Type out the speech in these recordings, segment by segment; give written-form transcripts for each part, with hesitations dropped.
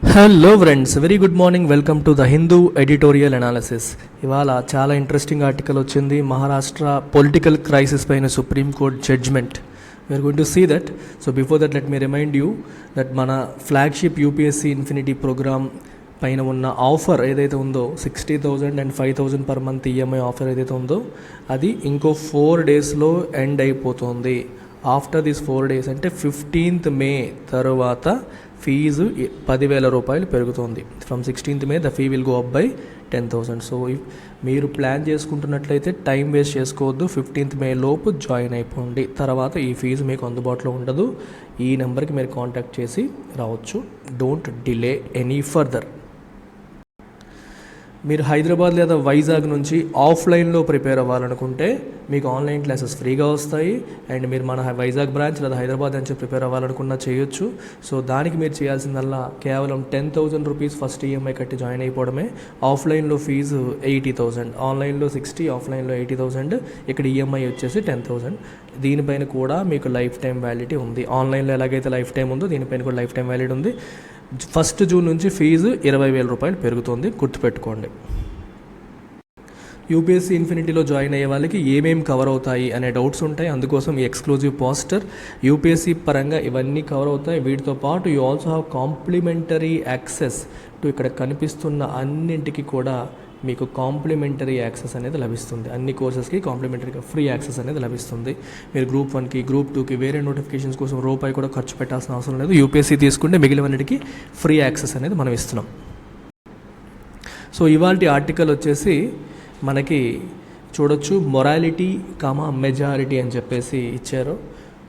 Hello friends, very good morning. Welcome to the Hindu editorial analysis. ఇవాళ చాలా interesting article వచ్చింది. Maharashtra political crisis పైన supreme court judgment. We are going to see that. So before that let me remind you that మన flagship UPSC infinity programme పైన ఉన్న offer ఏదైతే ఉందో 60,000 and 5,000 per month EMI offer ఏదైతే ఉందో అది ఇంకో 4 డేస్లో ఎండ్ అయిపోతుంది. ఆఫ్టర్ దిస్ 4 డేస్ అంటే 15th మే తర్వాత ఫీజు 10,000 రూపాయలు పెరుగుతుంది. From 16th may the fee will go up by 10,000. So మీరు ప్లాన్ చేసుకుంటున్నట్లయితే టైం వేస్ట్ చేసుకోవద్దు. 15th మే లోపు జాయిన్ అయిపోండి. తర్వాత ఈ ఫీజు మీకు అందుబాటులో ఉండదు. ఈ నెంబర్కి మీరు కాంటాక్ట్ చేసి రావచ్చు. Don't delay any further. మీరు హైదరాబాద్ లేదా వైజాగ్ నుంచి ఆఫ్లైన్లో ప్రిపేర్ అవ్వాలనుకుంటే మీకు ఆన్లైన్ క్లాసెస్ ఫ్రీగా వస్తాయి. అండ్ మీరు మన వైజాగ్ బ్రాంచ్ లేదా హైదరాబాద్ నుంచి ప్రిపేర్ అవ్వాలనుకున్నా చేయొచ్చు. సో దానికి మీరు చేయాల్సిందల్లా కేవలం 10,000 రూపీస్ ఫస్ట్ ఈఎంఐ కట్టి జాయిన్ అయిపోవడమే. ఆఫ్లైన్లో ఫీజు 80,000, ఆన్లైన్లో 60, ఆఫ్లైన్లో 80,000. ఇక్కడ ఈఎంఐ వచ్చేసి 10,000. దీనిపైన కూడా మీకు లైఫ్ టైం వ్యాలిడిటీ ఉంది. ఆన్లైన్లో ఎలాగైతే లైఫ్ టైం ఉందో దీనిపైన కూడా లైఫ్ టైం వ్యాలిడ్ ఉంది. 1 జూన్ నుంచి ఫీజు 20,000 రూపాయలు పెరుగుతుంది, గుర్తుపెట్టుకోండి. యూపీఎస్సీ ఇన్ఫినిటీలో జాయిన్ అయ్యే వాళ్ళకి ఏమేమి కవర్ అవుతాయి అనే డౌట్స్ ఉంటాయి. అందుకోసం ఈ ఎక్స్క్లూజివ్ పోస్టర్ యూపీఎస్సీ పరంగా ఇవన్నీ కవర్ అవుతాయి. వీటితో పాటు you also have complimentary access to ఇక్కడ కనిపిస్తున్న అన్నింటికి కూడా మీకు కాంప్లిమెంటరీ యాక్సెస్ అనేది లభిస్తుంది. అన్ని కోర్సెస్కి కాంప్లిమెంటరీగా ఫ్రీ యాక్సెస్ అనేది లభిస్తుంది. మీరు గ్రూప్ 1కి, గ్రూప్ 2కి వేరే నోటిఫికేషన్స్ కోసం రూపాయి కూడా ఖర్చు పెట్టాల్సిన అవసరం లేదు. యూపీఎస్సీ తీసుకుంటే మిగిలినన్నిటికీ ఫ్రీ యాక్సెస్ అనేది మనం ఇస్తున్నాం. సో ఇవాల్టి ఆర్టికల్ వచ్చేసి మనకి చూడొచ్చు, మొరాలిటీ మెజారిటీ అని చెప్పేసి ఇచ్చారు.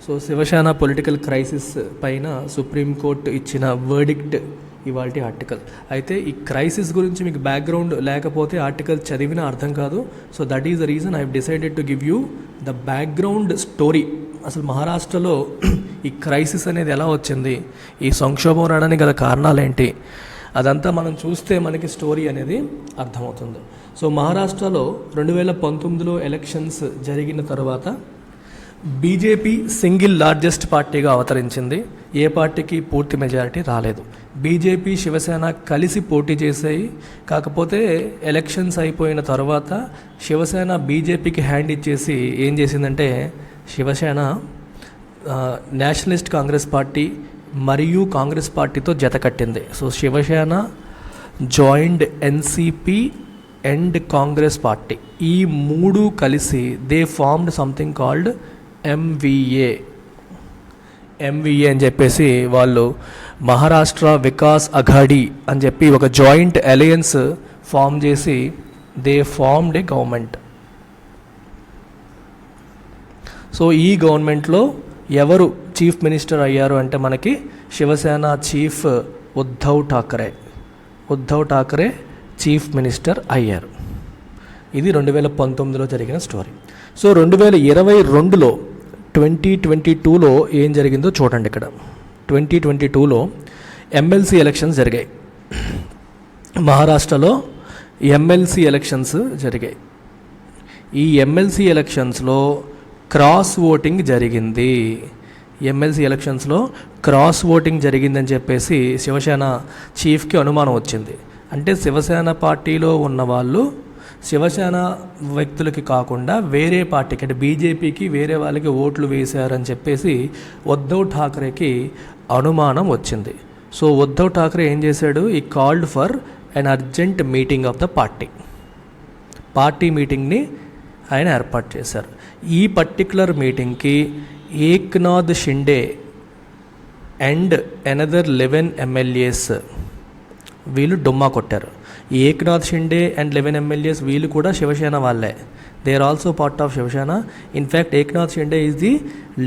సో శివసేన పొలిటికల్ క్రైసిస్ పైన సుప్రీంకోర్టు ఇచ్చిన వర్డిక్ట్ ఇవాల్టి ఆర్టికల్. అయితే ఈ క్రైసిస్ గురించి మీకు బ్యాక్గ్రౌండ్ లేకపోతే ఆర్టికల్ చదివినా అర్థం కాదు. So that is the reason I have decided to give you the background story. అసలు మహారాష్ట్రలో ఈ క్రైసిస్ అనేది ఎలా వచ్చింది, ఈ సంక్షోభం రావడానికి గల కారణాలు ఏంటి, అదంతా మనం చూస్తే మనకి స్టోరీ అనేది అర్థమవుతుంది. సో మహారాష్ట్రలో 2019లో ఎలక్షన్స్ జరిగిన తర్వాత బీజేపీ సింగిల్ లార్జెస్ట్ పార్టీగా అవతరించింది. ఏ పార్టీకి పూర్తి మెజారిటీ రాలేదు. బీజేపీ, శివసేన కలిసి పోటీ చేశాయి. కాకపోతే ఎలక్షన్స్ అయిపోయిన తర్వాత శివసేన బీజేపీకి హ్యాండ్ ఇచ్చేసి ఏం చేసిందంటే, శివసేన నేషనలిస్ట్ కాంగ్రెస్ పార్టీ మరియు కాంగ్రెస్ పార్టీతో జత కట్టింది. So Shiv Sena joined NCP and Congress party. ఈ మూడు కలిసి they formed something called MVA అని చెప్పేసి వాళ్ళు మహారాష్ట్ర వికాస్ అఘాడీ అని చెప్పి ఒక జాయింట్ అలయన్స్ ఫామ్ చేసి they formed a government. So ఈ గవర్నమెంట్లో ఎవరు చీఫ్ మినిస్టర్ అయ్యారు అంటే మనకి Shiv Sena chief Uddhav Thackeray chief minister అయ్యారు. ఇది 2019లో జరిగిన స్టోరీ. సో 2022లో 2022లో ఏం జరిగిందో చూడండి. ఇక్కడ 2022లో ఎమ్మెల్సీ ఎలక్షన్స్ జరిగాయి. మహారాష్ట్రలో ఎమ్మెల్సీ ఎలక్షన్స్ జరిగాయి. ఈ ఎమ్మెల్సీ ఎలక్షన్స్లో క్రాస్ ఓటింగ్ జరిగింది. ఎమ్మెల్సీ ఎలక్షన్స్లో క్రాస్ ఓటింగ్ జరిగిందని చెప్పేసి శివసేన చీఫ్కి అనుమానం వచ్చింది. అంటే శివసేన పార్టీలో ఉన్న వాళ్ళు శివసేన వ్యక్తులకి కాకుండా వేరే పార్టీకి అంటే బీజేపీకి వేరే వాళ్ళకి ఓట్లు వేశారని చెప్పేసి ఉద్ధవ్ ఠాకరేకి అనుమానం వచ్చింది. సో ఉద్ధవ్ ఠాకరే ఏం చేశాడు, ఈ called for an urgent meeting of the party మీటింగ్ని ఆయన ఏర్పాటు చేశారు. ఈ పర్టికులర్ మీటింగ్కి Eknath Shinde and another 11 MLAs వీళ్ళు డుమ్మా కొట్టారు. ఏక్నాథ్ షిండే అండ్ 11 ఎమ్మెల్యేస్ వీళ్ళు కూడా శివసేన వాళ్ళే. They are also part of Shiv Sena. In fact Eknath Shinde is the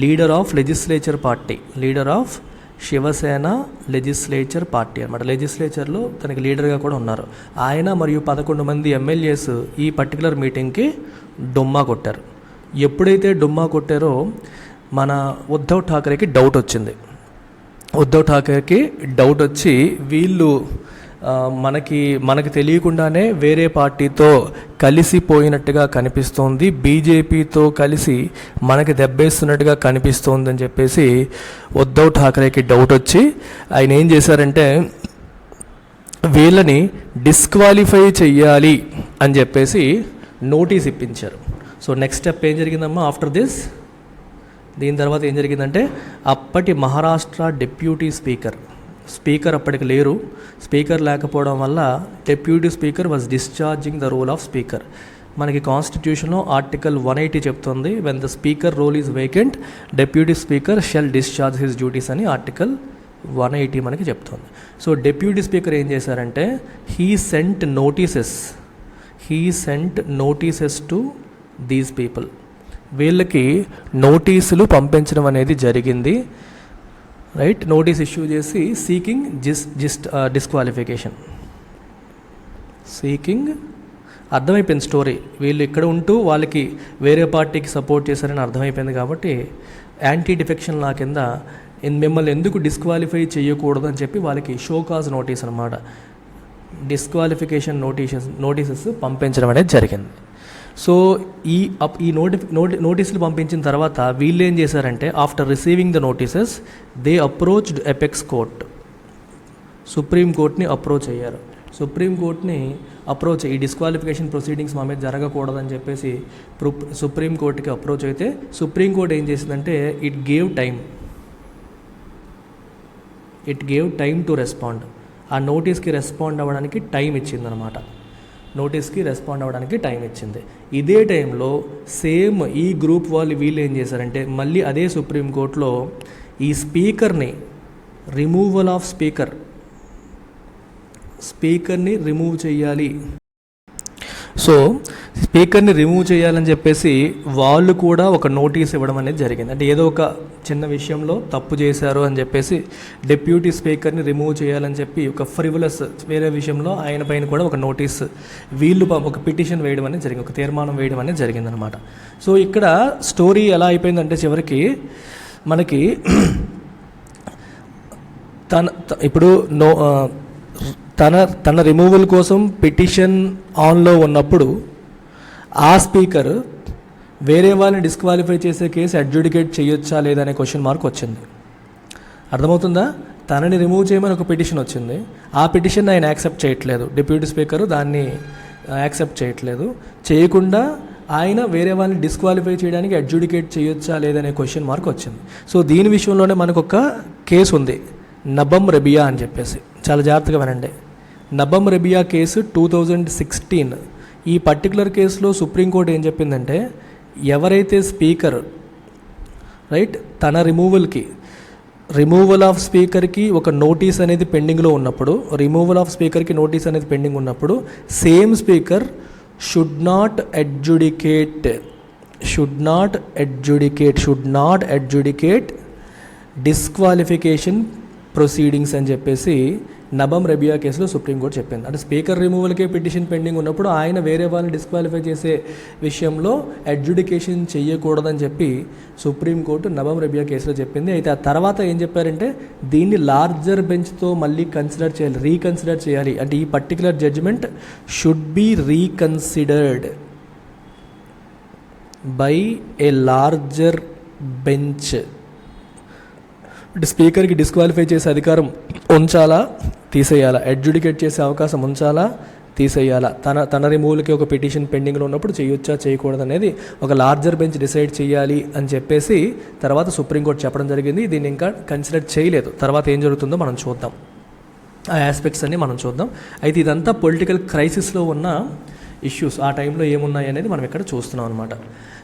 leader of legislature party, leader of Shiv Sena legislature party అనమాట. లెజిస్లేచర్లో తనకి లీడర్గా కూడా ఉన్నారు. ఆయన మరియు 11 మంది ఎమ్మెల్యేస్ ఈ పర్టికులర్ మీటింగ్కి డుమ్మా కొట్టారు. ఎప్పుడైతే డుమ్మా కొట్టారో మన ఉద్ధవ్ ఠాకరేకి డౌట్ వచ్చింది. డౌట్ వచ్చి వీళ్ళు మనకి తెలియకుండానే వేరే పార్టీతో కలిసిపోయినట్టుగా కనిపిస్తోంది, బీజేపీతో కలిసి మనకి దెబ్బేస్తున్నట్టుగా కనిపిస్తోంది అని చెప్పేసి ఉద్ధవ్ ఠాకరేకి డౌట్ వచ్చి ఆయన ఏం చేశారంటే వీళ్ళని డిస్క్వాలిఫై చెయ్యాలి అని చెప్పేసి నోటీస్ ఇప్పించారు. సో నెక్స్ట్ స్టెప్ ఏం జరిగిందమ్మా ఆఫ్టర్ దిస్? దీని తర్వాత ఏం జరిగిందంటే అప్పటి మహారాష్ట్ర డిప్యూటీ స్పీకర్ అప్పటికి లేరు. స్పీకర్ లేకపోవడం వల్ల deputy speaker was discharging the role of speaker. మనకి కాన్స్టిట్యూషన్లో ఆర్టికల్ 180 చెప్తుంది, when the speaker role is vacant deputy speaker shall discharge his duties అని ఆర్టికల్ 180 మనకి చెప్తుంది. సో డిప్యూటీ స్పీకర్ ఏం చేశారంటే he sent notices to these people. వీళ్ళకి నోటీసులు పంపించడం అనేది జరిగింది, రైట్? నోటీస్ ఇష్యూ చేసి సీకింగ్ డిస్క్వాలిఫికేషన్. అర్థమైపోయింది స్టోరీ. వీళ్ళు ఇక్కడ ఉంటూ వాళ్ళకి వేరే పార్టీకి సపోర్ట్ చేశారని అర్థమైపోయింది కాబట్టి యాంటీ డిఫెక్షన్ లా కింద మిమ్మల్ని ఎందుకు డిస్క్వాలిఫై చేయకూడదు అని చెప్పి వాళ్ళకి షోకాజ్ నోటీస్ అనమాట, డిస్క్వాలిఫికేషన్ నోటీసెస్ పంపించడం అనేది జరిగింది. సో ఈ నోటీసులు పంపించిన తర్వాత వీళ్ళు ఏం చేశారంటే after receiving the notices they approached apex court. సుప్రీంకోర్టుని అప్రోచ్ అయ్యారు. సుప్రీంకోర్టుని ఈ డిస్క్వాలిఫికేషన్ ప్రొసీడింగ్స్ మా మీద జరగకూడదని చెప్పేసి సుప్రీంకోర్టుకి అప్రోచ్ అయితే సుప్రీంకోర్టు ఏం చేసిందంటే it gave time to respond. ఆ నోటీస్కి రెస్పాండ్ అవ్వడానికి టైం ఇచ్చిందనమాట. ఇదే టైంలో సేమ్ ఈ గ్రూప్ వీళ్ళు ఏం చేశారంటే మళ్ళీ అదే సుప్రీంకోర్టులో ఈ స్పీకర్ని రిమూవ్ చేయాలి. సో స్పీకర్ని రిమూవ్ చేయాలని చెప్పేసి వాళ్ళు కూడా ఒక నోటీస్ ఇవ్వడం అనేది జరిగింది. అంటే ఏదో ఒక చిన్న విషయంలో తప్పు చేశారు అని చెప్పేసి డిప్యూటీ స్పీకర్ని రిమూవ్ చేయాలని చెప్పి ఒక ఫ్రివలస్ వేరే విషయంలో ఆయన పైన కూడా ఒక నోటీస్ వీళ్ళు ఒక పిటిషన్ వేయడం అనేది జరిగింది, ఒక తీర్మానం వేయడం అనేది జరిగిందనమాట. సో ఇక్కడ స్టోరీ ఎలా అయిపోయిందంటే చివరికి మనకి తన రిమూవల్ కోసం పిటిషన్ ఆన్లో ఉన్నప్పుడు ఆ స్పీకర్ వేరే వాళ్ళని డిస్క్వాలిఫై చేసే కేసు అడ్జుడికేట్ చేయొచ్చా లేదా అనే క్వశ్చన్ మార్క్ వచ్చింది. అర్థమవుతుందా? తనని రిమూవ్ చేయమని ఒక పిటిషన్ వచ్చింది, ఆ పిటిషన్ ఆయన యాక్సెప్ట్ చేయట్లేదు, డిప్యూటీ స్పీకర్ దాన్ని యాక్సెప్ట్ చేయకుండా ఆయన వేరే వాళ్ళని డిస్క్వాలిఫై చేయడానికి అడ్జుడికేట్ చేయొచ్చా లేదనే క్వశ్చన్ మార్క్ వచ్చింది. సో దీని విషయంలోనే మనకు ఒక కేసు ఉంది, నబమ్ రెబియా అని చెప్పేసి. చాలా జాగ్రత్తగా వినండి. నబమ్ రెబియా కేసు 2016. ఈ పర్టికులర్ కేసులో సుప్రీంకోర్టు ఏం చెప్పిందంటే ఎవరైతే స్పీకర్ రైట్ తన రిమూవల్ ఆఫ్ స్పీకర్కి ఒక నోటీస్ అనేది పెండింగ్లో ఉన్నప్పుడు same speaker should not adjudicate disqualification proceedings అని చెప్పేసి నబమ్ రెబియా కేసులో సుప్రీంకోర్టు చెప్పింది. అంటే స్పీకర్ రిమూవల్కే పిటిషన్ పెండింగ్ ఉన్నప్పుడు ఆయన వేరే వాళ్ళని డిస్క్వాలిఫై చేసే విషయంలో అడ్జుడికేషన్ చేయకూడదని చెప్పి సుప్రీంకోర్టు నబమ్ రెబియా కేసులో చెప్పింది. అయితే ఆ తర్వాత ఏం చెప్పారంటే దీన్ని లార్జర్ బెంచ్తో మళ్ళీ రీకన్సిడర్ చేయాలి. అంటే ఈ particular judgment should be reconsidered by a larger bench. అంటే స్పీకర్కి డిస్క్వాలిఫై చేసే అధికారం ఉంచాలా తీసేయాలా, అడ్జుడికేట్ చేసే అవకాశం ఉంచాలా తీసేయాలా, తన రిమూవల్కి ఒక పిటిషన్ పెండింగ్లో ఉన్నప్పుడు చేయొచ్చా చేయకూడదు అనేది ఒక లార్జర్ బెంచ్ డిసైడ్ చేయాలి అని చెప్పేసి తర్వాత సుప్రీంకోర్టు చెప్పడం జరిగింది. దీన్ని ఇంకా కన్సిడర్ చేయలేదు. తర్వాత ఏం జరుగుతుందో మనం చూద్దాం, ఆ ఆస్పెక్ట్స్ అన్ని మనం చూద్దాం. అయితే ఇదంతా పొలిటికల్ క్రైసిస్లో ఉన్న ఇష్యూస్, ఆ టైంలో ఏమున్నాయి అనేది మనం ఇక్కడ చూస్తున్నాం అనమాట.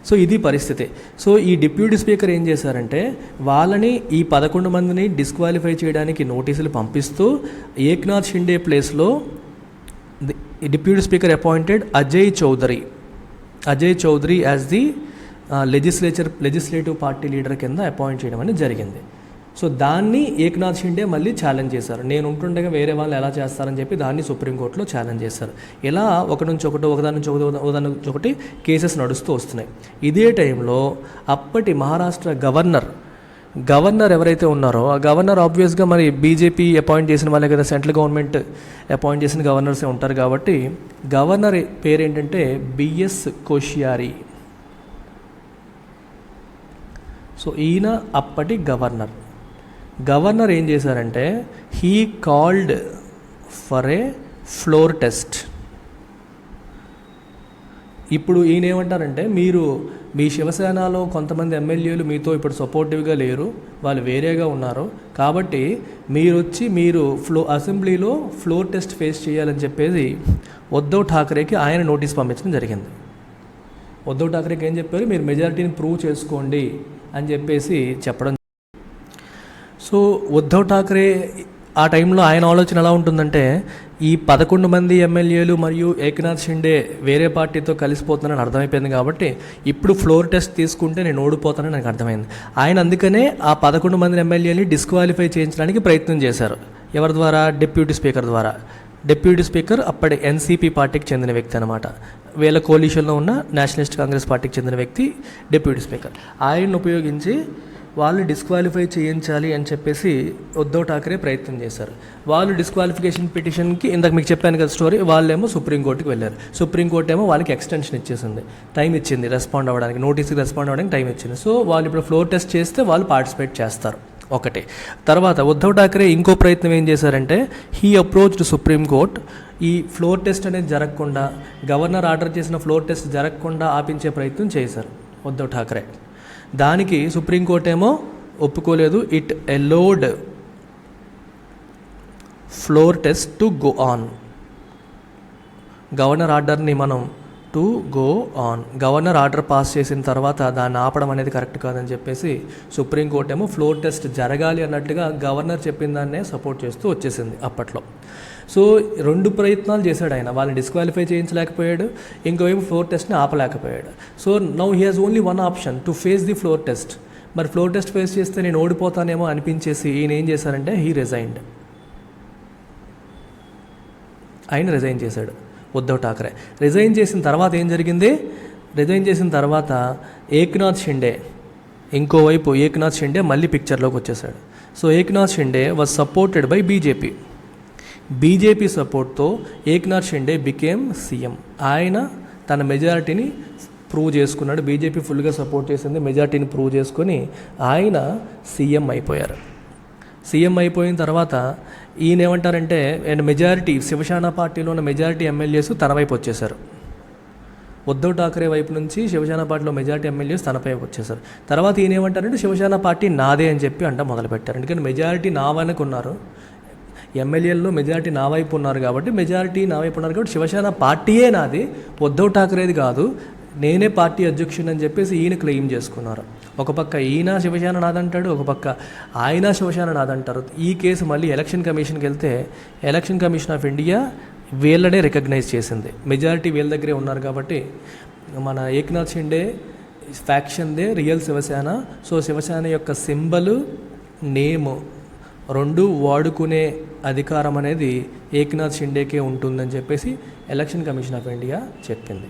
సో ఇది పరిస్థితి. సో ఈ డిప్యూటీ స్పీకర్ ఏం చేశారంటే వాళ్ళని ఈ 11 మందిని డిస్క్వాలిఫై చేయడానికి నోటీసులు పంపిస్తూ ఏక్నాథ్ షిండే ప్లేస్లో deputy speaker appointed Ajay Chaudhari as the legislative party leader కింద అపాయింట్ చేయడం అనేది జరిగింది. సో దాన్ని ఏక్నాథ్ షిండే మళ్ళీ ఛాలెంజ్ చేశారు. నేను ఉంటుండగా వేరే వాళ్ళు ఎలా చేస్తారని చెప్పి దాన్ని సుప్రీంకోర్టులో ఛాలెంజ్ చేశారు. ఇలా ఒకదాని నుంచి ఒకటి కేసెస్ నడుస్తూ వస్తున్నాయి. ఇదే టైంలో అప్పటి మహారాష్ట్ర గవర్నర్ ఎవరైతే ఉన్నారో ఆ గవర్నర్ ఆబ్వియస్గా మరి బీజేపీ అపాయింట్ చేసిన వాళ్ళే కదా, సెంట్రల్ గవర్నమెంట్ అపాయింట్ చేసిన గవర్నర్సే ఉంటారు కాబట్టి గవర్నర్ పేరేంటంటే బిఎస్ కోశ్యారి. సో ఈయన అప్పటి గవర్నర్ ఏం చేశారంటే he called for a floor test. ఇప్పుడు ఈయన ఏమంటారంటే, మీరు మీ శివసేనలో కొంతమంది ఎమ్మెల్యేలు మీతో ఇప్పుడు సపోర్టివ్గా లేరు, వాళ్ళు వేరేగా ఉన్నారు, కాబట్టి మీరు అసెంబ్లీలో ఫ్లోర్ టెస్ట్ ఫేస్ చేయాలని చెప్పేసి ఉద్ధవ్ ఠాకరేకి ఆయన నోటీస్ పంపించడం జరిగింది. ఉద్ధవ్ ఠాకరేకి ఏం చెప్పారు, మీరు మెజారిటీని ప్రూవ్ చేసుకోండి అని చెప్పేసి చెప్పడం. సో ఉద్ధవ్ ఠాకరే ఆ టైంలో ఆయన ఆలోచన ఎలా ఉంటుందంటే, ఈ 11 మంది ఎమ్మెల్యేలు మరియు ఏక్నాథ్ షిండే వేరే పార్టీతో కలిసిపోతున్నారని అర్థమైపోయింది, కాబట్టి ఇప్పుడు ఫ్లోర్ టెస్ట్ తీసుకుంటే నేను ఓడిపోతానని నాకు అర్థమైంది. ఆయన అందుకనే ఆ 11 మంది ఎమ్మెల్యేని డిస్క్వాలిఫై చేయించడానికి ప్రయత్నం చేశారు. ఎవరి ద్వారా? డిప్యూటీ స్పీకర్ ద్వారా. డిప్యూటీ స్పీకర్ అప్పటి ఎన్సీపీ పార్టీకి చెందిన వ్యక్తి అనమాట. వీళ్ళ కోalitionలో ఉన్న నేషనలిస్ట్ కాంగ్రెస్ పార్టీకి చెందిన వ్యక్తి డిప్యూటీ స్పీకర్. ఆయన్ని ఉపయోగించి వాళ్ళు డిస్క్వాలిఫై చేయించాలి అని చెప్పేసి ఉద్ధవ్ ఠాకరే ప్రయత్నం చేశారు. వాళ్ళు డిస్క్వాలిఫికేషన్ పిటిషన్కి, ఇందాక మీకు చెప్పాను కదా స్టోరీ, వాళ్ళేమో సుప్రీంకోర్టుకి వెళ్ళారు. సుప్రీంకోర్టు ఏమో వాళ్ళకి ఎక్స్టెన్షన్ ఇచ్చేసింది, టైం ఇచ్చింది రెస్పాండ్ అవ్వడానికి, నోటీస్కి రెస్పాండ్ అవ్వడానికి టైం ఇచ్చింది. సో వాళ్ళు ఇప్పుడు ఫ్లోర్ టెస్ట్ చేస్తే వాళ్ళు పార్టిసిపేట్ చేస్తారు. ఒకటి. తర్వాత ఉద్ధవ్ ఠాకరే ఇంకో ప్రయత్నం ఏం చేశారంటే, హీ అప్రోచ్డ్ సుప్రీంకోర్ట్. ఈ ఫ్లోర్ టెస్ట్ అనేది జరగకుండా, గవర్నర్ ఆర్డర్ చేసిన ఫ్లోర్ టెస్ట్ జరగకుండా ఆపించే ప్రయత్నం చేశారు ఉద్ధవ్ ఠాకరే. దానికి సుప్రీంకోర్టు ఏమో ఒప్పుకోలేదు. It allowed floor test to go on. Governor ఆర్డర్ని మనం to go on, governor order pass చేసిన తర్వాత దాన్ని ఆపడం అనేది కరెక్ట్ కాదని చెప్పేసి సుప్రీంకోర్టు ఏమో ఫ్లోర్ టెస్ట్ జరగాలి అన్నట్టుగా గవర్నర్ చెప్పిన దాన్నే సపోర్ట్ చేస్తూ వచ్చేసింది అప్పట్లో. సో 2 ప్రయత్నాలు చేశాడు ఆయన. వాళ్ళని డిస్క్వాలిఫై చేయించలేకపోయాడు, ఇంకోవైపు ఫ్లోర్ టెస్ట్ని ఆపలేకపోయాడు. So now he has only one option to face the floor test. మరి ఫ్లోర్ టెస్ట్ ఫేస్ చేస్తే నేను ఓడిపోతానేమో అనిపించేసి ఈయన ఏం చేశారంటే, హీ రిజైన్డ్. ఆయన రిజైన్ చేశాడు ఉద్ధవ్ ఠాకరే. రిజైన్ చేసిన తర్వాత ఏం జరిగింది? రిజైన్ చేసిన తర్వాత ఏక్నాథ్ షిండే, ఇంకోవైపు ఏక్నాథ్ షిండే మళ్ళీ పిక్చర్లోకి వచ్చేసాడు. So Eknath Shinde was supported by BJP సపోర్ట్తో ఏక్నాథ్ షిండే బికేమ్ సీఎం. ఆయన తన మెజారిటీని ప్రూవ్ చేసుకున్నాడు. బీజేపీ ఫుల్గా సపోర్ట్ చేసింది, మెజారిటీని ప్రూవ్ చేసుకొని ఆయన సీఎం అయిపోయారు. సీఎం అయిపోయిన తర్వాత ఈయన ఏమంటారంటే, మెజారిటీ శివసేన పార్టీలో ఉన్న మెజారిటీ ఎమ్మెల్యేస్ తన వైపు వచ్చేసారు. ఉద్ధవ్ ఠాకరే వైపు నుంచి శివసేన పార్టీలో మెజారిటీ ఎమ్మెల్యేస్ తనపై వచ్చేసారు. తర్వాత ఈయన ఏమంటారంటే, శివసేన పార్టీ నాదే అని చెప్పి మొదలుపెట్టారు. ఎందుకంటే మెజారిటీ నా వెనక ఉన్నారు, ఎమ్మెల్యేల్లో మెజారిటీ నా వైపు ఉన్నారు కాబట్టి శివసేన పార్టీయే నాది, ఉద్ధవ్ ఠాకరేది కాదు, నేనే పార్టీ అధ్యక్షుడు అని చెప్పేసి ఈయన క్లెయిమ్ చేసుకున్నారు. ఒక పక్క ఈయన శివసేన నాదంటాడు, ఒక పక్క ఆయన శివసేన నాదంటారు. ఈ కేసు మళ్ళీ ఎలక్షన్ కమిషన్కి వెళ్తే ఎలక్షన్ కమిషన్ ఆఫ్ ఇండియా వీళ్ళనే రికగ్నైజ్ చేసింది. మెజారిటీ వీళ్ళ దగ్గరే ఉన్నారు కాబట్టి మన ఏక్నాథ్ షిండే ఫ్యాక్షన్దే రియల్ శివసేన. సో శివసేన యొక్క సింబల్, నేమ్ 2 వాడుకునే అధికారం అనేది ఏక్నాథ్ షిండేకే ఉంటుందని చెప్పేసి ఎలక్షన్ కమిషన్ ఆఫ్ ఇండియా చెప్పింది.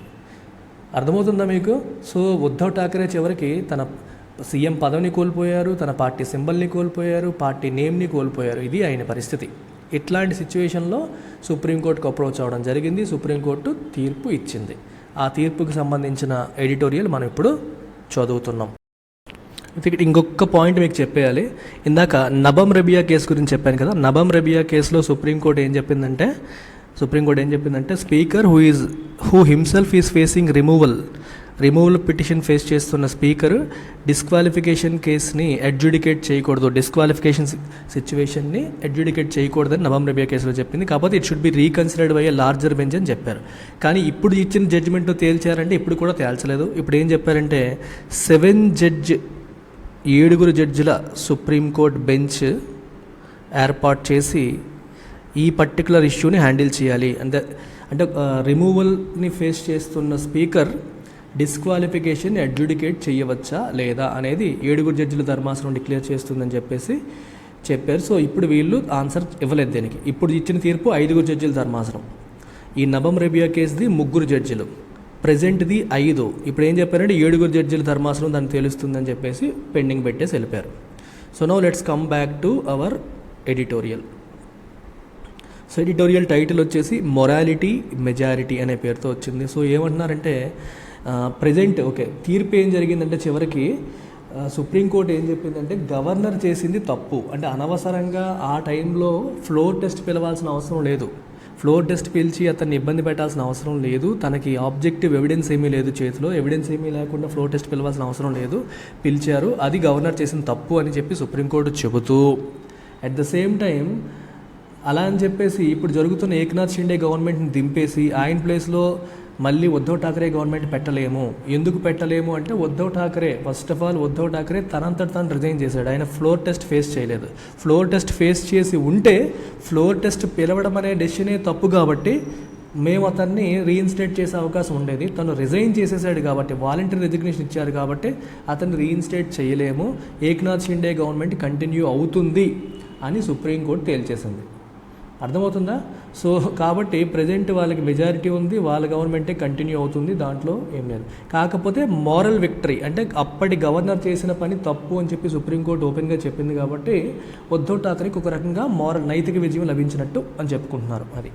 అర్థమవుతుందా మీకు? సో ఉద్ధవ్ ఠాకరే చివరికి తన సీఎం పదవిని కోల్పోయారు, తన పార్టీ సింబల్ని కోల్పోయారు, పార్టీ నేమ్ని కోల్పోయారు. ఇది ఆయన పరిస్థితి. ఇట్లాంటి సిచ్యువేషన్లో సుప్రీంకోర్టుకు అప్రోచ్ అవ్వడం జరిగింది. సుప్రీంకోర్టు తీర్పు ఇచ్చింది. ఆ తీర్పుకి సంబంధించిన ఎడిటోరియల్ మనం ఇప్పుడు చదువుతున్నాం. ఇంకొక పాయింట్ మీకు చెప్పేయాలి. ఇందాక నబమ్ రెబియా కేసు గురించి చెప్పాను కదా. నబమ్ రెబియా కేసులో సుప్రీంకోర్టు ఏం చెప్పిందంటే, speaker who himself is facing removal petition face చేస్తున్న స్పీకర్ డిస్క్వాలిఫికేషన్ కేసుని అడ్జుడికేట్ చేయకూడదు, డిస్క్వాలిఫికేషన్ సిచ్యువేషన్ని అడ్జుడికేట్ చేయకూడదని నబమ్ రెబియా కేసులో చెప్పింది. కాకపోతే it should be reconsidered by a larger bench అని చెప్పారు. కానీ ఇప్పుడు ఇచ్చిన జడ్జిమెంట్తో తేల్చారంటే ఇప్పుడు కూడా తేల్చలేదు. ఇప్పుడు ఏం చెప్పారంటే 7 జడ్జిల సుప్రీంకోర్టు బెంచ్ ఏర్పాటు చేసి ఈ పర్టికులర్ ఇష్యూని హ్యాండిల్ చేయాలి. అంటే రిమూవల్ని ఫేస్ చేస్తున్న స్పీకర్ డిస్క్వాలిఫికేషన్ అడ్జుడికేట్ చేయవచ్చా లేదా అనేది 7 జడ్జిల ధర్మాసనం డిక్లేర్ చేస్తుందని చెప్పేసి చెప్పారు. సో ఇప్పుడు వీళ్ళు ఆన్సర్ ఇవ్వలేదు దీనికి. ఇప్పుడు ఇచ్చిన తీర్పు 5 జడ్జిల ధర్మాసనం. ఈ నబమ్ రెబియా కేసుది 3 జడ్జిలు, ప్రజెంట్ది 5. ఇప్పుడు ఏం చెప్పారంటే 7 జడ్జిల ధర్మాసనం దాన్ని తెలుస్తుందని చెప్పేసి పెండింగ్ పెట్టేసి వెళ్ళిపోయారు. So now let's come back to our editorial. So editorial title వచ్చేసి మొరాలిటీ మెజారిటీ అనే పేరుతో వచ్చింది. సో ఏమంటున్నారంటే ప్రజెంట్ తీర్పు ఏం జరిగిందంటే చివరికి సుప్రీంకోర్టు ఏం చెప్పిందంటే గవర్నర్ చేసింది తప్పు, అంటే అనవసరంగా ఆ టైంలో ఫ్లోర్ టెస్ట్ పిలవాల్సిన అవసరం లేదు, ఫ్లోర్ టెస్ట్ పిలిచి అతన్ని ఇబ్బంది పెట్టాల్సిన అవసరం లేదు, తనకి ఆబ్జెక్టివ్ ఎవిడెన్స్ ఏమీ లేదు, చేతిలో ఎవిడెన్స్ ఏమీ లేకుండా ఫ్లోర్ టెస్ట్ పిలవాల్సిన అవసరం లేదు, పిలిచారు, అది గవర్నర్ చేసిన తప్పు అని చెప్పి సుప్రీంకోర్టు చెబుతూ అట్ ద సేమ్ టైం అలా అని చెప్పేసి ఇప్పుడు జరుగుతున్న ఏక్నాథ్ షిండే గవర్నమెంట్ని దింపేసి ఆయన ప్లేస్లో మళ్ళీ ఉద్ధవ్ ఠాకరే గవర్నమెంట్ పెట్టలేము. ఎందుకు పెట్టలేము అంటే Uddhav Thackeray first of all Uddhav Thackeray తనంతట తాను రిజైన్ చేశాడు, ఆయన ఫ్లోర్ టెస్ట్ ఫేస్ చేయలేదు. ఫ్లోర్ టెస్ట్ ఫేస్ చేసి ఉంటే ఫ్లోర్ టెస్ట్ పిలవడం అనే డెసిషనే తప్పు కాబట్టి మేము అతన్ని రీఇన్స్టేట్ చేసే అవకాశం ఉండేది. తను రిజైన్ చేసేసాడు కాబట్టి, వాలంటరీ రెసిగ్నేషన్ ఇచ్చారు కాబట్టి అతన్ని రీఇన్స్టేట్ చేయలేము, ఏక్నాథ్ షిండే గవర్నమెంట్ కంటిన్యూ అవుతుంది అని సుప్రీంకోర్టు తేల్చేసింది. అర్థమవుతుందా? సో కాబట్టి ప్రజెంట్ వాళ్ళకి మెజారిటీ ఉంది, వాళ్ళ గవర్నమెంటే కంటిన్యూ అవుతుంది, దాంట్లో ఏం లేదు. కాకపోతే మారల్ విక్టరీ అంటే అప్పటి గవర్నర్ చేసిన పని తప్పు అని చెప్పి సుప్రీంకోర్టు ఓపెన్గా చెప్పింది కాబట్టి ఉద్ధవ్ ఠాకరేకి ఒక రకంగా నైతిక విజయం లభించినట్టు అని చెప్పుకుంటున్నారు. అది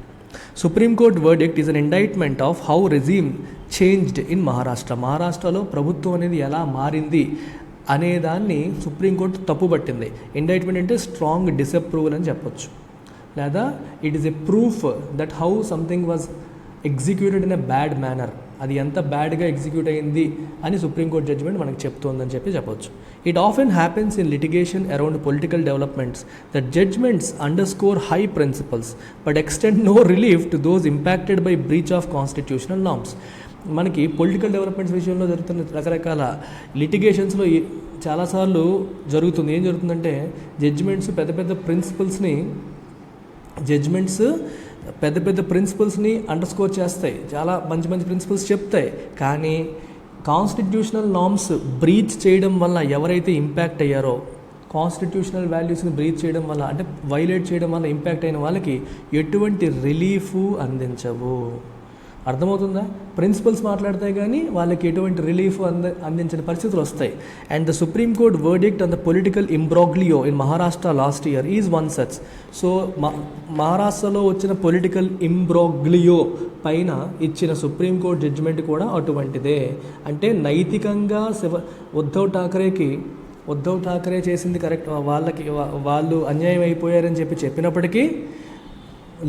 supreme court verdict is an indictment of how regime changed in Maharashtra. మహారాష్ట్రలో ప్రభుత్వం అనేది ఎలా మారింది అనేదాన్ని సుప్రీంకోర్టు తప్పుపట్టింది. ఇండైట్మెంట్ అంటే స్ట్రాంగ్ డిసప్రూవల్ అని చెప్పొచ్చు, లేదా it is a proof that how something was executed in a bad manner, అది ఎంత బ్యాడ్గా ఎగ్జిక్యూట్ అయింది అని సుప్రీంకోర్టు జడ్జిమెంట్ మనకు చెప్తోందని చెప్పొచ్చు. It often happens in litigation around political developments that judgments underscore high principles but extend no relief to those impacted by breach of constitutional norms. మనకి political developments విషయంలో జరుగుతున్న రకరకాల లిటిగేషన్స్లో చాలాసార్లు జరుగుతుంది. ఏం జరుగుతుందంటే జడ్జిమెంట్స్ పెద్ద పెద్ద ప్రిన్సిపల్స్ని అండర్స్కోర్ చేస్తాయి, చాలా మంచి మంచి ప్రిన్సిపల్స్ చెప్తాయి, కానీ కాన్స్టిట్యూషనల్ నార్మ్స్ బ్రీచ్ చేయడం వల్ల ఎవరైతే ఇంపాక్ట్ అయ్యారో, కాన్స్టిట్యూషనల్ వాల్యూస్ని బ్రీచ్ చేయడం వల్ల అంటే వైలేట్ చేయడం వల్ల ఇంపాక్ట్ అయిన వాళ్ళకి ఎటువంటి రిలీఫ్ అందించవు. అర్థమవుతుందా? ప్రిన్సిపల్స్ మాట్లాడతాయి కానీ వాళ్ళకి ఎటువంటి రిలీఫ్ అందించిన పరిస్థితులు వస్తాయి. And the supreme court verdict on the political imbroglio in Maharashtra last year is one such. So మహారాష్ట్రలో వచ్చిన పొలిటికల్ ఇంబ్రాగ్లియో పైన ఇచ్చిన సుప్రీంకోర్టు జడ్జిమెంట్ కూడా అటువంటిదే. అంటే నైతికంగా ఉద్ధవ్ ఠాకరే చేసింది కరెక్ట్, వాళ్ళు అన్యాయం అయిపోయారని చెప్పినప్పటికీ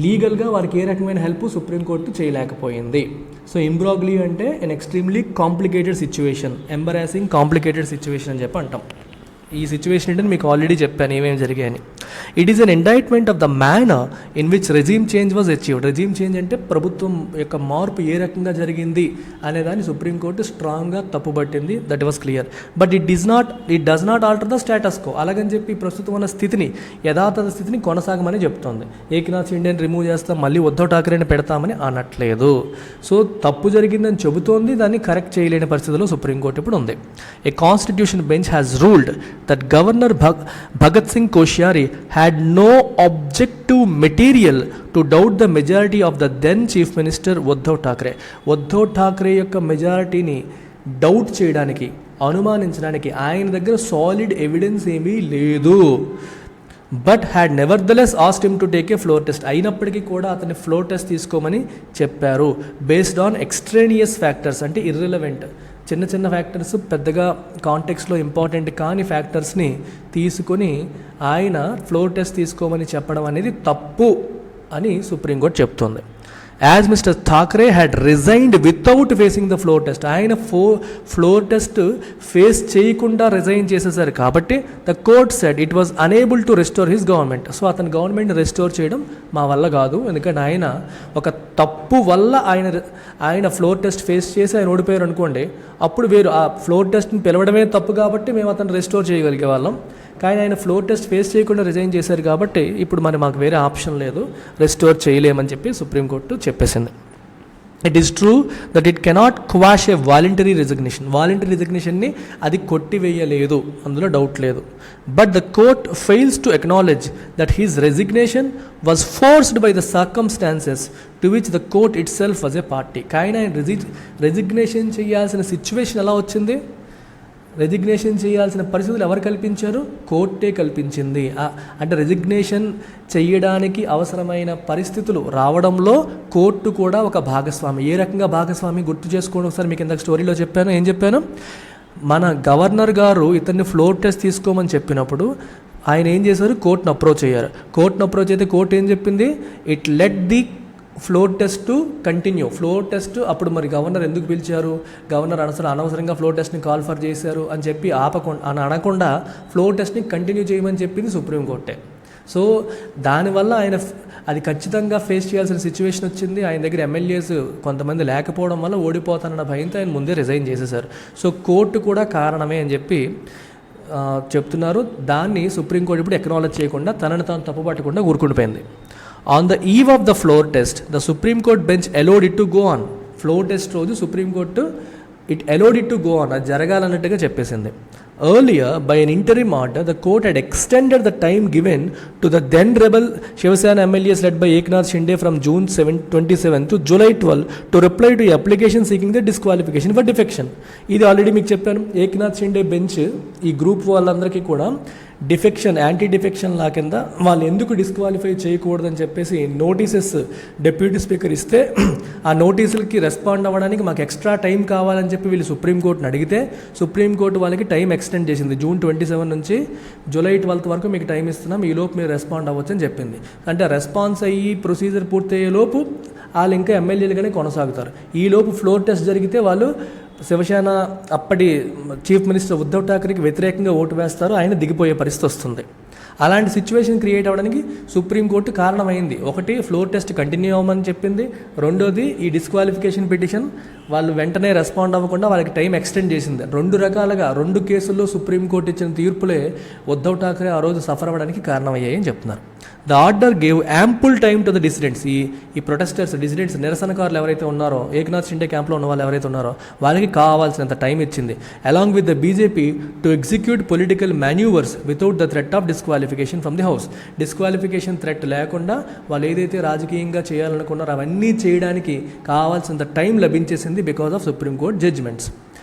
లీగల్గా వారికి ఏ రకమైన హెల్ప్ సుప్రీంకోర్టు చేయలేకపోయింది. సో ఇంబ్రాగ్లియో అంటే ఎన్ extremely complicated situation, embarrassing complicated situation అని చెప్పి అంటాం. ఈ సిచ్యువేషన్ ఏంటంటే మీకు ఆల్రెడీ చెప్పాను ఏమేమి జరిగాయని. It is an indictment of the manner in which regime change was achieved. Regime change అంటే ప్రభుత్వం యొక్క మార్పు ఏ రకంగా జరిగింది అనేదాన్ని సుప్రీంకోర్టు స్ట్రాంగ్గా తప్పుపట్టింది. That was clear. But it does not alter the status quo. అలాగని చెప్పి ప్రస్తుతం ఉన్న స్థితిని, యథాతథ స్థితిని కొనసాగమని చెప్తోంది. ఏక్నాథ్ షిండేని రిమూవ్ చేస్తాం, మళ్ళీ ఉద్ధవ్ ఠాకరేని పెడతామని అనట్లేదు. సో తప్పు జరిగిందని చెబుతోంది, దాన్ని కరెక్ట్ చేయలేని పరిస్థితిలో సుప్రీంకోర్టు ఇప్పుడు ఉంది. A constitution bench has ruled that Governor Bhagat Singh Koshyari had no objective material to doubt the majority of the then Chief Minister Uddhav Thackeray. Uddhav Thackeray యొక్క మెజారిటీని డౌట్ చేయడానికి, అనుమానించడానికి ఆయన దగ్గర సాలిడ్ ఎవిడెన్స్ ఏమీ లేదు. But had nevertheless asked him to take a floor test. అయినప్పటికీ కూడా అతన్ని floor test తీసుకోమని చెప్పారు. బేస్డ్ ఆన్ ఎక్స్ట్రేనియస్ ఫ్యాక్టర్స్ అంటే ఇర్రిలవెంట్, చిన్న చిన్న ఫ్యాక్టర్స్, పెద్దగా కాంటెక్స్లో ఇంపార్టెంట్ కాని ఫ్యాక్టర్స్ని తీసుకొని ఆయన ఫ్లోర్ టెస్ట్ తీసుకోమని చెప్పడం అనేది తప్పు అని సుప్రీంకోర్టు చెప్తోంది. As mister Thackeray had resigned without facing the floor test. ఆయన ఫ్లోర్ టెస్ట్ ఫేస్ చేయకుండా రిజైన్ చేసేసారు కాబట్టి the court said it was unable to restore his government. So అతని గవర్నమెంట్ రెస్టోర్ చేయడం మా వల్ల కాదు, ఎందుకంటే ఆయన ఒక తప్పు వల్ల ఆయన ఫ్లోర్ టెస్ట్ ఫేస్ చేసి ఆయన ఓడిపోయారు అనుకోండి, అప్పుడు వేరు. ఆ ఫ్లోర్ టెస్ట్ని పిలవడమే తప్పు కాబట్టి మేము అతను రెస్టోర్ చేయగలిగే వాళ్ళం. కానీ ఆయన ఫ్లోర్ టెస్ట్ ఫేస్ చేయకుండా రిజైన్ చేశారు కాబట్టి ఇప్పుడు మాకు వేరే ఆప్షన్ లేదు, రెస్టోర్ చేయలేమని చెప్పి సుప్రీంకోర్టు చెప్పేసింది. It is true that it cannot quash a voluntary resignation. Voluntary రిజిగ్నేషన్ని అది కొట్టివేయలేదు, అందులో డౌట్ లేదు. But the court fails to acknowledge that his resignation was forced by the circumstances to which the court itself was a party. కానీ ఆయన resignation చేయాల్సిన situation ఎలా వచ్చింది? రెజిగ్నేషన్ చేయాల్సిన పరిస్థితులు ఎవరు కల్పించారు? కోర్టే కల్పించింది. అంటే రెజిగ్నేషన్ చేయడానికి అవసరమైన పరిస్థితులు రావడంలో కోర్టు కూడా ఒక భాగస్వామి. ఏ రకంగా భాగస్వామి గుర్తు చేసుకోవడం ఒకసారి మీకు ఇందాక స్టోరీలో చెప్పాను. ఏం చెప్పాను? మన గవర్నర్ గారు ఇతన్ని ఫ్లోర్ టెస్ట్ తీసుకోమని చెప్పినప్పుడు ఆయన ఏం చేశారు, కోర్టును అప్రోచ్ అయ్యారు. కోర్టును అప్రోచ్ అయితే కోర్టు ఏం చెప్పింది, it let the floor test to continue. Floor test అప్పుడు మరి గవర్నర్ ఎందుకు పిలిచారు, గవర్నర్ అనవసరంగా ఫ్లోర్ టెస్ట్ని కాల్ ఫర్ చేశారు అని చెప్పి అనకుండా ఫ్లోర్ టెస్ట్ని కంటిన్యూ చేయమని చెప్పింది సుప్రీంకోర్టే. సో దానివల్ల ఆయన అది ఖచ్చితంగా ఫేస్ చేయాల్సిన సిచ్యువేషన్ వచ్చింది. ఆయన దగ్గర ఎమ్మెల్యేస్ కొంతమంది లేకపోవడం వల్ల ఓడిపోతానన్న భయంతో ఆయన ముందే రిజైన్ చేసేశారు. సో కోర్టు కూడా కారణమే అని చెప్పి చెప్తున్నారు. దాన్ని సుప్రీంకోర్టు ఇప్పుడు ఎక్నాలెడ్జ్ చేయకుండా తనని తాను తప్పుపట్టకుండా ఊరుకుండిపోయింది. On the eve of the floor test the supreme court bench allowed it to go on. Floor test రోజు supreme court it allowed it to go on, అది జరగాలన్నట్టుగా చెప్పేసింది. Earlier, by an interim order, the court had extended the time given to the then rebel Shiv Sena MLAs led by Eknath Shinde from June 27 to July 12 to reply to a application seeking the disqualification for defection. ఇది already మీకు చెప్పాను. Eknath Shinde bench ఈ group వాళ్ళందరికీ కూడా defection, anti defection లా కింద వాళ్ళు ఎందుకు disqualify చేయకూడదని చెప్పేసి నోటీసెస్ డిప్యూటీ స్పీకర్ ఇస్తే ఆ నోటీసులకి రెస్పాండ్ అవ్వడానికి మాకు ఎక్స్ట్రా టైం కావాలని చెప్పి వీళ్ళు సుప్రీంకోర్టుని అడిగితే సుప్రీంకోర్టు వాళ్ళకి టైం ఎక్స్టెండ్ చేసింది. June 27 నుంచి July 12 వరకు మీకు టైం ఇస్తున్నాం, ఈ లోపు మీరు రెస్పాండ్ అవ్వచ్చు అని చెప్పింది. అంటే రెస్పాన్స్ అయ్యి ప్రొసీజర్ పూర్తయ్యే లోపు వాళ్ళు ఇంకా ఎమ్మెల్యేలుగానే కొనసాగుతారు. ఈ లోపు ఫ్లోర్ టెస్ట్ జరిగితే వాళ్ళు శివసేన అప్పటి చీఫ్ మినిస్టర్ ఉద్ధవ్ ఠాకరేకి వ్యతిరేకంగా ఓటు వేస్తారు, ఆయన దిగిపోయే పరిస్థితి వస్తుంది. అలాంటి సిచ్యువేషన్ క్రియేట్ అవ్వడానికి సుప్రీంకోర్టు కారణమైంది. ఒకటి, ఫ్లోర్ టెస్ట్ కంటిన్యూ అవ్వమని చెప్పింది. రెండోది, ఈ డిస్క్వాలిఫికేషన్ పిటిషన్ వాళ్ళు వెంటనే రెస్పాండ్ అవ్వకుండా వాళ్ళకి టైం ఎక్స్టెండ్ చేసింది. రెండు రకాలుగా 2 కేసుల్లో సుప్రీంకోర్టు ఇచ్చిన తీర్పులే ఉద్ధవ్ ఠాకరే ఆ రోజు సఫర్ అవ్వడానికి కారణమయ్యాయి అని చెప్తున్నారు. The order gave ample time to the dissidents. ఈ ప్రొటెస్టర్స్, డిసిడెంట్స్, నిరసనకారులు ఎవరైతే ఉన్నారో, ఏక్నాథ్ షిండే క్యాంప్లో ఉన్న వాళ్ళు ఎవరైతే ఉన్నారో వాళ్ళకి కావాల్సినంత టైం ఇచ్చింది. Along with the BJP to execute political manoeuvres without the threat of disqualification from the house. Disqualification threat లేకుండా వాళ్ళు ఏదైతే రాజకీయంగా చేయాలనుకున్నారో అవన్నీ చేయడానికి కావాల్సినంత టైం లభించేసింది because of supreme court judgments.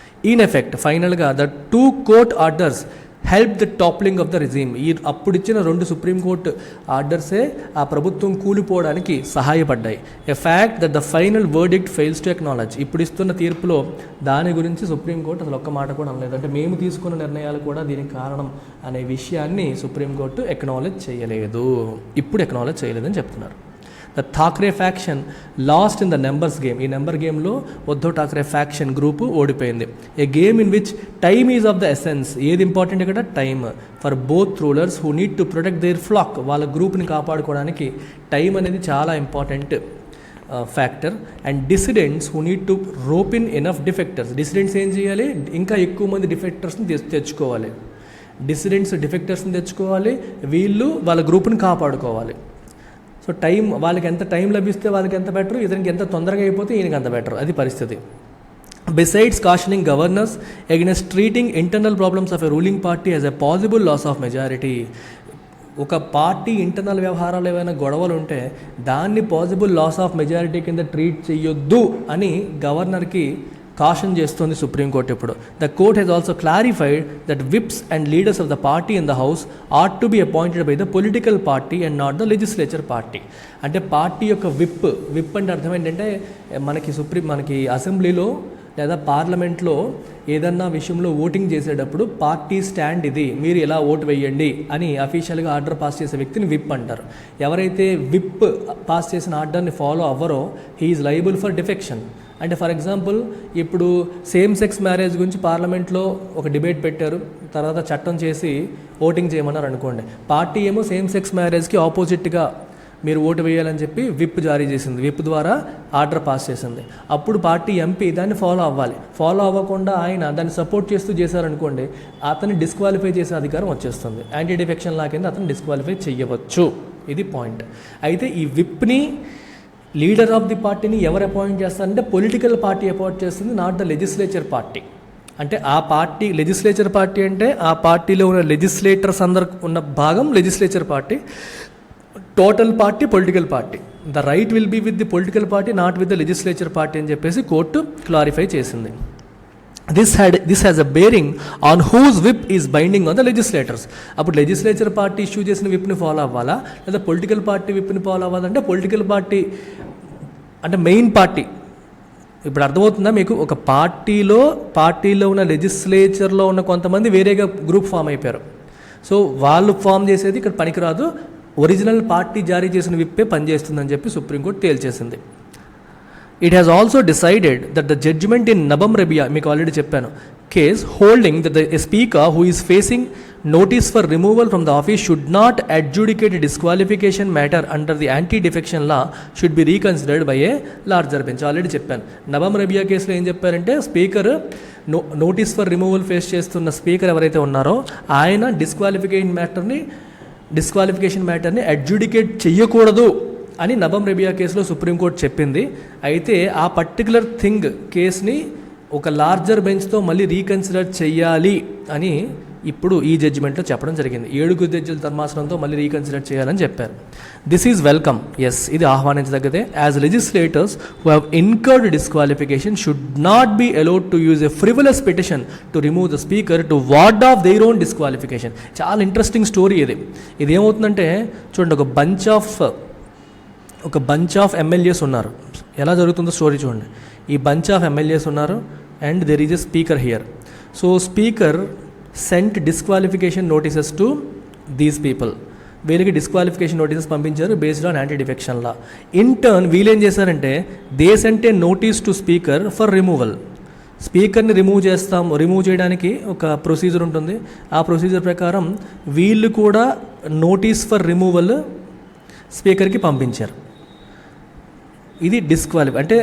In effect ఫైనల్గా the 2 court orders help the toppling of the regime. అప్పుడు ఇచ్చిన 2 సుప్రీంకోర్టు ఆర్డర్సే ఆ ప్రభుత్వం కూలిపోవడానికి సహాయపడ్డాయి. A fact that the final verdict fails to acknowledge. ఇప్పుడు ఇస్తున్న తీర్పులో దాని గురించి సుప్రీంకోర్టు అసలు ఒక్క మాట కూడా అనలేదు. అంటే మేము తీసుకున్న నిర్ణయాలు కూడా దీనికి కారణం అనే విషయాన్ని సుప్రీంకోర్టు ఎక్నాలెడ్జ్ చేయలేదు, ఇప్పుడు ఎక్నాలెడ్జ్ చేయలేదని చెప్తున్నారు. The Thackeray faction lost in the numbers game. ఈ నెంబర్ గేమ్లో ఉద్ధవ్ ఠాక్రే ఫ్యాక్షన్ గ్రూపు ఓడిపోయింది. A game in which time is of the essence. ఏది ఇంపార్టెంట్ ఇక్కడ, time. For both rulers who need to protect their flock. వాళ్ళ గ్రూప్ని కాపాడుకోవడానికి టైం అనేది చాలా important factor. And dissidents who need to rope in enough defectors. Dissidents ఏం చేయాలి, ఇంకా ఎక్కువ మంది డిఫెక్టర్స్ని తెచ్చుకోవాలి. డిఫెక్టర్స్ని తెచ్చుకోవాలి, వీళ్ళు వాళ్ళ గ్రూప్ని కాపాడుకోవాలి. సో టైం, వాళ్ళకి ఎంత టైం లభిస్తే వాళ్ళకి ఎంత బెటర్, ఇతనికి ఎంత తొందరగా అయిపోతే ఈయనకి అంత బెటర్, అది పరిస్థితి. Besides cautioning governors against treating internal problems of a ruling party as a possible loss of majority. ఒక పార్టీ ఇంటర్నల్ వ్యవహారాలు ఏమైనా గొడవలు ఉంటే దాన్ని పాసిబుల్ లాస్ ఆఫ్ మెజారిటీ కింద ట్రీట్ చేయొద్దు అని గవర్నర్కి కాషన్ చేస్తుంది సుప్రీంకోర్టు. ఇప్పుడు the court has also clarified that whips and leaders of the party in the house are to be appointed by the political party and not the legislature party. అంటే party యొక్క whip అంటే అర్థం ఏంటంటే మనకి అసెంబ్లీలో లేదా పార్లమెంట్లో ఏదన్నా విషయంలో ఓటింగ్ చేసేటప్పుడు పార్టీ స్టాండ్ ఇది, మీరు ఎలా ఓటు వేయండి అని అఫీషియల్గా ఆర్డర్ పాస్ చేసే వ్యక్తిని విప్ అంటారు. ఎవరైతే విప్ పాస్ చేసిన ఆర్డర్ని ఫాలో అవ్వరో he is liable for defection. అంటే ఫర్ ఎగ్జాంపుల్ ఇప్పుడు సేమ్ సెక్స్ మ్యారేజ్ గురించి పార్లమెంట్లో ఒక డిబేట్ పెట్టారు, తర్వాత చట్టం చేసి ఓటింగ్ చేయమన్నారు అనుకోండి. పార్టీ ఏమో సేమ్ సెక్స్ మ్యారేజ్కి ఆపోజిట్గా మీరు ఓటు వేయాలని చెప్పి విప్ జారీ చేసింది, విప్ ద్వారా ఆర్డర్ పాస్ చేసింది. అప్పుడు పార్టీ ఎంపీ దాన్ని ఫాలో అవ్వాలి. ఫాలో అవ్వకుండా ఆయన దాన్ని సపోర్ట్ చేస్తూ చేశారనుకోండి, అతన్ని డిస్క్వాలిఫై చేసే అధికారం వచ్చేస్తుంది. యాంటీ డిఫెక్షన్ లా కింద అతను డిస్క్వాలిఫై చేయవచ్చు. ఇది పాయింట్. అయితే ఈ విప్ని, లీడర్ ఆఫ్ ది పార్టీని ఎవరు అపాయింట్ చేస్తారంటే పొలిటికల్ పార్టీ అపాయింట్ చేస్తుంది, నాట్ ద లెజిస్లేచర్ పార్టీ. అంటే ఆ పార్టీ, లెజిస్లేచర్ పార్టీ అంటే ఆ పార్టీలో ఉన్న లెజిస్లేటర్స్ అందరు ఉన్న భాగం legislature party. Total party political party. The right will be with the political party, not with the legislature party అని చెప్పేసి కోర్టు క్లారిఫై చేసింది. This has a bearing on whose whip is binding on the legislators. అప్పుడు legislature party issue చేసిన విప్ని follow అవ్వాలా లేదా political party విప్ని follow అవ్వాలంటే పొలిటికల్ పార్టీ అంటే మెయిన్ పార్టీ ఇప్పుడు అర్థమవుతుందా మీకు? ఒక పార్టీలో ఉన్న లెజిస్లేచర్లో ఉన్న కొంతమంది వేరేగా గ్రూప్ ఫామ్ అయిపోయారు. సో వాళ్ళు ఫామ్ చేసేది ఇక్కడ పనికిరాదు, ఒరిజినల్ పార్టీ జారీ చేసిన విప్పే పనిచేస్తుందని చెప్పి సుప్రీంకోర్టు తేల్చేసింది. It has also decided that the judgment in Nabam Rebia, మీకు ఆల్రెడీ చెప్పాను, case holding that the speaker who is facing notice for removal from the office should not adjudicate a disqualification matter under the anti-defection law should be reconsidered by a larger bench. Already చెప్పాను. నబమ్ రెబియా కేసులో ఏం చెప్పారంటే, speaker notice for removal face చేస్తున్న speaker ఎవరైతే ఉన్నారో ఆయన disqualification మ్యాటర్ని adjudicate చెయ్యకూడదు అని నబమ్ రెబియా కేసులో సుప్రీంకోర్టు చెప్పింది. అయితే ఆ పర్టికులర్ థింగ్ కేసుని ఒక లార్జర్ బెంచ్తో మళ్ళీ రీకన్సిడర్ చెయ్యాలి అని ఇప్పుడు ఈ జడ్జిమెంట్లో చెప్పడం జరిగింది. 7 జడ్జిల ధర్మాసనంతో మళ్ళీ రీకన్సిడర్ చేయాలని చెప్పారు. This is welcome. ఎస్, ఇది ఆహ్వానించదగ్గదే. As legislators who have incurred disqualification should not be allowed to use a frivolous petition to remove the speaker to ward off their own disqualification. చాలా ఇంట్రెస్టింగ్ స్టోరీ ఇది. ఇది ఏమవుతుందంటే చూడండి, ఒక bunch of MLAs ఉన్నారు. ఎలా జరుగుతుందో స్టోరీ చూడండి. ఈ బంచ్ ఆఫ్ ఎమ్మెల్యేస్ ఉన్నారు and there is a speaker here. So speaker sent disqualification notices to these people. వీళ్ళకి డిస్క్వాలిఫికేషన్ నోటీసెస్ పంపించారు based on anti defection law. In turn వీళ్ళేం చేశారంటే, they sent a notice to speaker for removal. స్పీకర్ని remove చేయడానికి ఒక procedure ఉంటుంది. ఆ procedure ప్రకారం వీళ్ళు కూడా నోటీస్ ఫర్ రిమూవల్ స్పీకర్కి పంపించారు. ఇది అంటే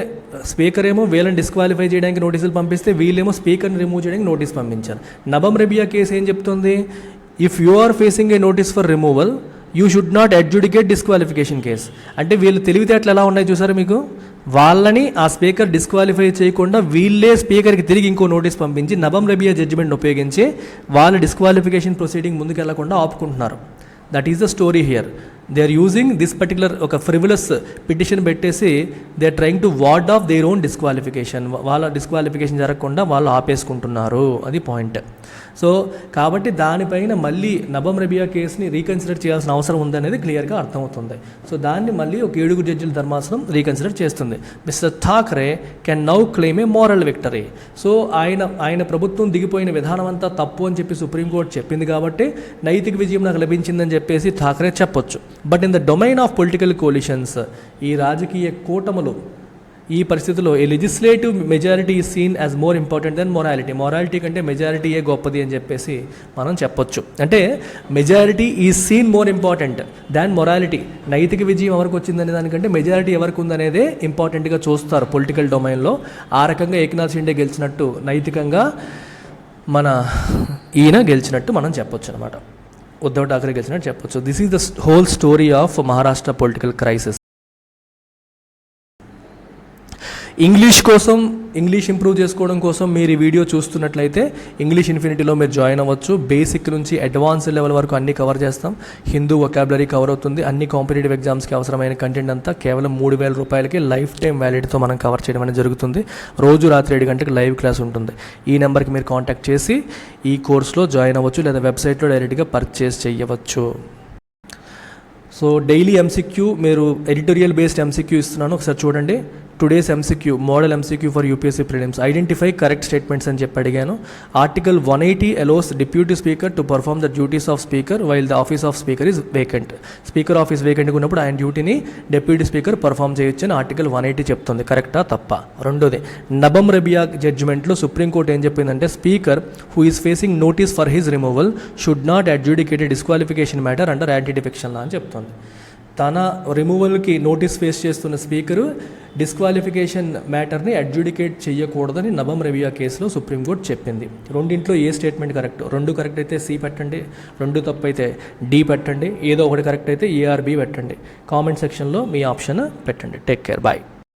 స్పీకర్ ఏమో వీళ్ళని డిస్క్వాలిఫై చేయడానికి నోటీసులు పంపిస్తే, వీళ్ళేమో స్పీకర్ని రిమూవ్ చేయడానికి నోటీస్ పంపించారు. నబమ్ రెబియా కేసు ఏం చెప్తుంది? If you are facing a notice for removal you should not adjudicate disqualification case. అంటే వీళ్ళు తెలివితేటలు ఎలా ఉన్నాయి చూసారు మీకు? వాళ్ళని ఆ స్పీకర్ డిస్క్వాలిఫై చేయకుండా వీళ్ళే స్పీకర్కి తిరిగి ఇంకో నోటీస్ పంపించి నబమ్ రెబియా జడ్జిమెంట్ ఉపయోగించి వాళ్ళ డిస్క్వాలిఫికేషన్ ప్రొసీడింగ్ ముందుకు వెళ్లకుండా ఆపుకుంటున్నారు. That is the story here. They are using this particular ఒక ఫ్రివలస్ పిటిషన్ పెట్టేసి they are trying to ward off their own disqualification. వాళ్ళ డిస్క్వాలిఫికేషన్ జరగకుండా వాళ్ళు ఆపేసుకుంటున్నారు. అది పాయింట్. సో కాబట్టి దానిపైన మళ్ళీ నబమ్ రెబియా కేసుని రీకన్సిడర్ చేయాల్సిన అవసరం ఉందనేది క్లియర్గా అర్థమవుతుంది. సో దాన్ని మళ్ళీ ఒక 7 జడ్జిల ధర్మాసనం రీకన్సిడర్ చేస్తుంది. Mister Thackeray can now claim A moral victory. So ఆయన ప్రభుత్వం దిగిపోయిన విధానం అంతా తప్పు అని చెప్పి సుప్రీంకోర్టు చెప్పింది కాబట్టి నైతిక విజయం నాకు లభించిందని చెప్పేసి ఠాక్రే చెప్పొచ్చు. But in the domain of political coalitions, ఈ రాజకీయ కూటములు ఈ పరిస్థితిలో a legislative majority is seen as more important than morality కంటే మెజారిటీయే గొప్పది అని చెప్పేసి మనం చెప్పొచ్చు. అంటే majority is seen more important than morality. నైతిక విజయం ఎవరికి వచ్చిందనే దానికంటే మెజారిటీ ఎవరికి ఉందనేదే ఇంపార్టెంట్గా చూస్తారు పొలిటికల్ డొమైన్లో. ఆ రకంగా ఏకనాథ్ షిండే గెలిచినట్టు, నైతికంగా మన ఈయన గెలిచినట్టు మనం చెప్పొచ్చు అనమాట. ఉద్ధవ్ ఠాక్రే గెలిచినట్టు చెప్పొచ్చు. This is the whole story of Maharashtra political crisis. English improve చేసుకోవడం కోసం మీరు ఈ వీడియో చూస్తున్నట్లయితే ఇంగ్లీష్ ఇన్ఫినిటీలో మీరు జాయిన్ అవ్వచ్చు. బేసిక్ నుంచి అడ్వాన్స్ లెవెల్ వరకు అన్నీ కవర్ చేస్తాం. హిందూ వొకాబులరీ కవర్ అవుతుంది. అన్ని కాంపిటేటివ్ ఎగ్జామ్స్కి అవసరమైన కంటెంట్ అంతా కేవలం 3000 రూపాయలకి లైఫ్ టైం వ్యాలిడీతో మనం కవర్ చేయడం అనేది జరుగుతుంది. రోజు రాత్రి 7 గంటలకు లైవ్ క్లాస్ ఉంటుంది. ఈ నెంబర్కి మీరు కాంటాక్ట్ చేసి ఈ కోర్స్లో జాయిన్ అవ్వచ్చు, లేదా వెబ్సైట్లో డైరెక్ట్గా పర్చేస్ చేయవచ్చు. సో డైలీ ఎంసీక్యూ, మీరు ఎడిటోరియల్ బేస్డ్ ఎంసీక్యూ ఇస్తున్నాను, ఒకసారి చూడండి. Today's MCQ, model MCQ for UPSC prelims. Identify correct statements అని చెప్పి అడిగాను. Article 180 allows deputy speaker to perform the duties of speaker while the office of speaker is vacant. Speaker office వేకెంట్గా ఉన్నప్పుడు ఆయన డ్యూటీని deputy speaker perform చేయొచ్చు అని article 180 చెప్తుంది. కరెక్టా తప్ప? రెండోది, నబమ్ రెబియా జడ్జిమెంట్లో సుప్రీంకోర్టు ఏం చెప్పిందంటే, speaker who is facing notice for his removal should not adjudicate disqualification matter under anti defection law అని చెప్తుంది. తన రిమూవల్కి నోటీస్ ఫేస్ చేస్తున్న స్పీకరు డిస్క్వాలిఫికేషన్ మ్యాటర్ని అడ్జుడికేట్ చేయకూడదని నబమ్ రెబియా కేసులో సుప్రీంకోర్టు చెప్పింది. రెండింట్లో ఏ స్టేట్మెంట్ కరెక్ట్? 2 కరెక్ట్ అయితే సి పెట్టండి, 2 తప్పు అయితే డి పెట్టండి, ఏదో ఒకటి కరెక్ట్ అయితే ఏఆర్బి పెట్టండి. కామెంట్ సెక్షన్లో మీ ఆప్షన్ పెట్టండి. Take care, bye.